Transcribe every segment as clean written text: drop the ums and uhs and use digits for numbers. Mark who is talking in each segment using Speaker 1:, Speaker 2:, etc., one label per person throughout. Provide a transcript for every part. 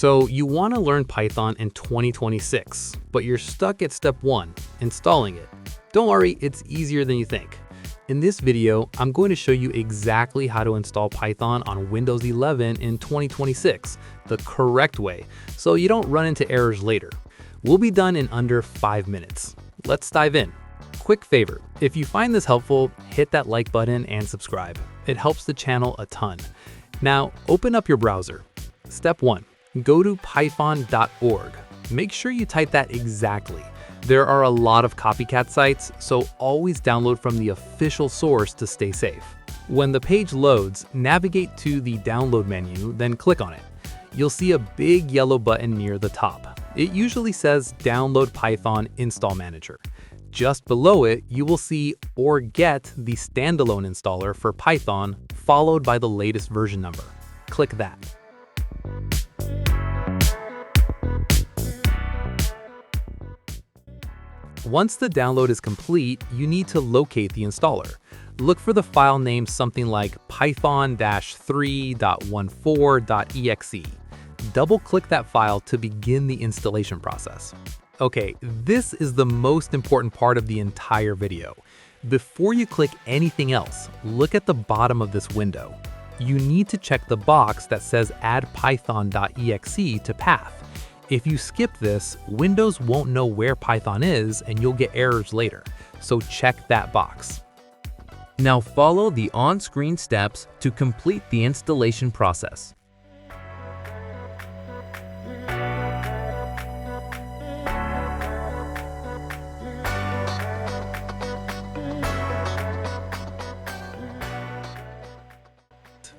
Speaker 1: So you want to learn Python in 2026, but you're stuck at step 1, installing it. Don't worry, it's easier than you think. In this video, I'm going to show you exactly how to install Python on Windows 11 in 2026, the correct way, so you don't run into errors later. We'll be done in under 5 minutes. Let's dive in. Quick favor, if you find this helpful, hit that like button and subscribe. It helps the channel a ton. Now, open up your browser. Step 1, go to python.org. Make sure you type that exactly. There are a lot of copycat sites, so always download from the official source to stay safe. When the page loads, navigate to the download menu, then click on it. You'll see a big yellow button near the top. It usually says Download Python Install Manager. Just below it, you will see or get the standalone installer for Python, followed by the latest version number. Click that. Once the download is complete, you need to locate the installer. Look for the file name something like python-3.14.exe. Double-click that file to begin the installation process. Okay, this is the most important part of the entire video. Before you click anything else, look at the bottom of this window. You need to check the box that says Add Python.exe to path. If you skip this, Windows won't know where Python is and you'll get errors later, so check that box.
Speaker 2: Now follow the on-screen steps to complete the installation process.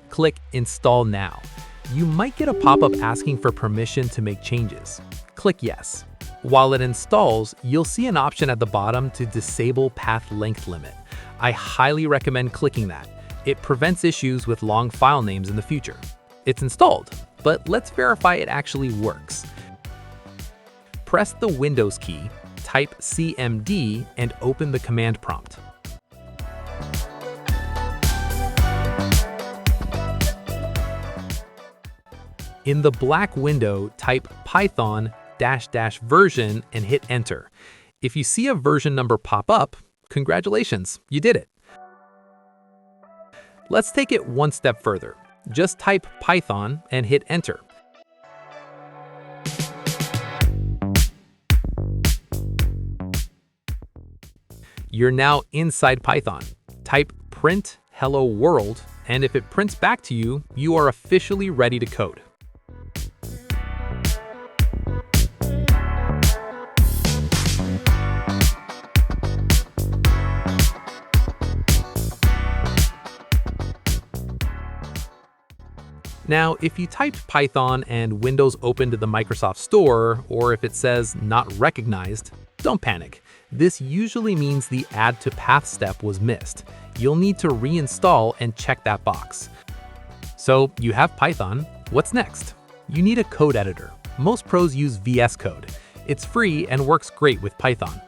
Speaker 1: Click Install Now. You might get a pop-up asking for permission to make changes. Click Yes. While it installs, you'll see an option at the bottom to disable path length limit. I highly recommend clicking that. It prevents issues with long file names in the future. It's installed, but let's verify it actually works. Press the Windows key, type CMD, and open the command prompt. In the black window, type python --version and hit enter. If you see a version number pop up, congratulations, you did it. Let's take it one step further. Just type Python and hit enter. You're now inside Python. Type print hello world, and if it prints back to you, you are officially ready to code. Now, if you typed Python and Windows opened to the Microsoft Store, or if it says not recognized, don't panic. This usually means the add to path step was missed. You'll need to reinstall and check that box. So you have Python. What's next? You need a code editor. Most pros use VS Code. It's free and works great with Python.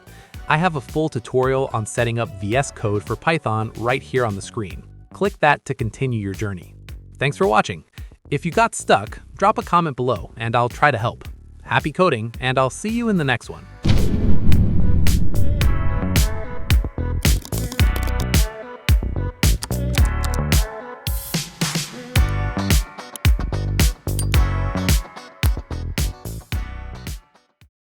Speaker 1: I have a full tutorial on setting up VS Code for Python right here on the screen. Click that to continue your journey. Thanks for watching. If you got stuck, drop a comment below and I'll try to help. Happy coding, and I'll see you in the next one.